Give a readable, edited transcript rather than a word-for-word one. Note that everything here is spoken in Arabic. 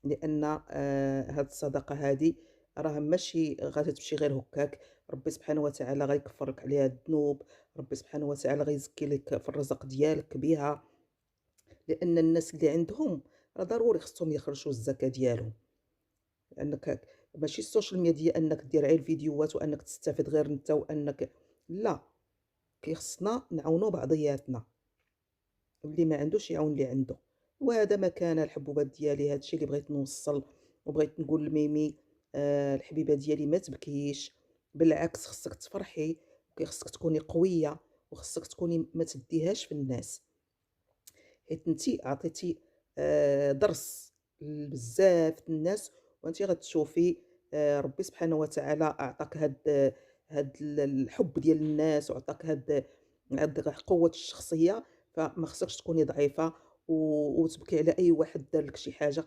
لأن هاد الصداقة هادي راه ماشي غادي تمشي غير هكاك. ربي سبحانه وتعالى غيكفر لك عليها الذنوب، ربي سبحانه وتعالى غيزكي لك في الرزق ديالك بها. لأن الناس اللي عندهم راه ضروري خصهم يخرجوا الزكاة ديالهم. لأنك ماشي السوشيال ميديا أنك دير غير فيديوهات وأنك تستافد غير أنت وأنك لا، خصنا نعاونوا بعضياتنا، اللي ما عندوش يعاون اللي عنده. وهذا ما كان الحبوبات ديالي، هذا الشيء اللي بغيت نوصّل وبغيت نقول لميمي. الحبيبة ديالي ما تبكيش، بالعكس خصِّك تفرحي، خصِّك تكوني قوية، وخصِّك تكوني ما تديهاش في الناس، حيت أنتِ عطيتِ درس لبزاف د الناس. وأنتِ غتشوفي ربي سبحانه وتعالى أعطاك هاد الحب ديال الناس، وعطاك هاد قوة الشخصية. فما خصكش تكوني ضعيفة وتبكي على أي واحد دار لك شي حاجة.